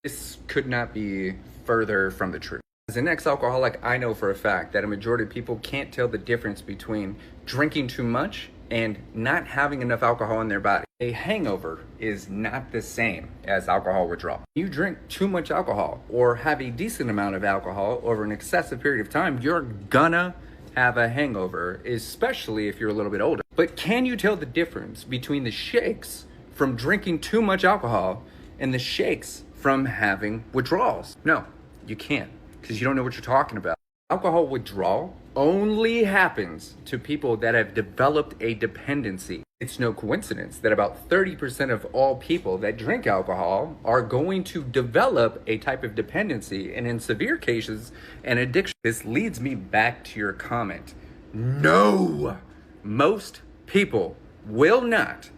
This could not be further from the truth. As an ex-alcoholic, I know for a fact that a majority of people can't tell the difference between drinking too much and not having enough alcohol in their body. A hangover is not the same as alcohol withdrawal. You drink too much alcohol or have a decent amount of alcohol over an excessive period of time, you're gonna have a hangover, especially if you're a little bit older. But can you tell the difference between the shakes from drinking too much alcohol and the shakes from having withdrawals? No, you can't, because you don't know what you're talking about. Alcohol withdrawal only happens to people that have developed a dependency. It's no coincidence that about 30% of all people that drink alcohol are going to develop a type of dependency, and in severe cases, an addiction. This leads me back to your comment. No, most people will not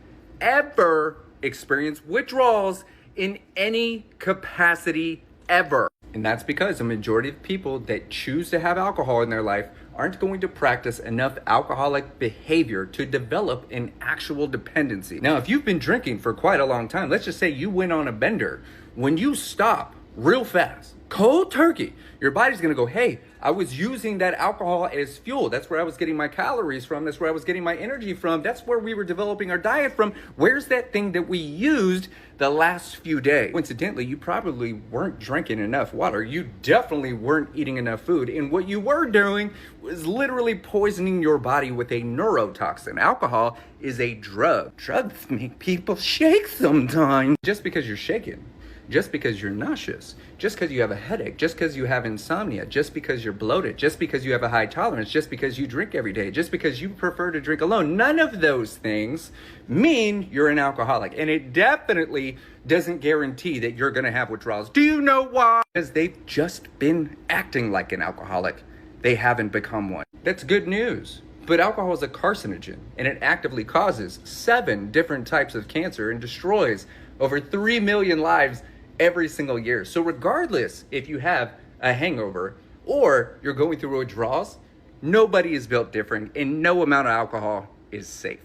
ever experience withdrawals in any capacity ever. And that's because a majority of people that choose to have alcohol in their life aren't going to practice enough alcoholic behavior to develop an actual dependency. Now, if you've been drinking for quite a long time, let's just say you went on a bender. When you stop real fast, cold turkey, your body's gonna go, hey, I was using that alcohol as fuel. That's where I was getting my calories from. That's where I was getting my energy from. That's where we were developing our diet from. Where's that thing that we used the last few days? Coincidentally, you probably weren't drinking enough water. You definitely weren't eating enough food. And what you were doing was literally poisoning your body with a neurotoxin. Alcohol is a drug. Drugs make people shake sometimes. Just because you're shaking, just because you're nauseous, just because you have a headache, just because you have insomnia, just because you're bloated, just because you have a high tolerance, just because you drink every day, just because you prefer to drink alone, none of those things mean you're an alcoholic. And it definitely doesn't guarantee that you're gonna have withdrawals. Do you know why? Because they've just been acting like an alcoholic. They haven't become one. That's good news. But alcohol is a carcinogen, and it actively causes 7 different types of cancer and destroys over 3 million lives every single year. So regardless if you have a hangover or you're going through withdrawals, nobody is built different and no amount of alcohol is safe.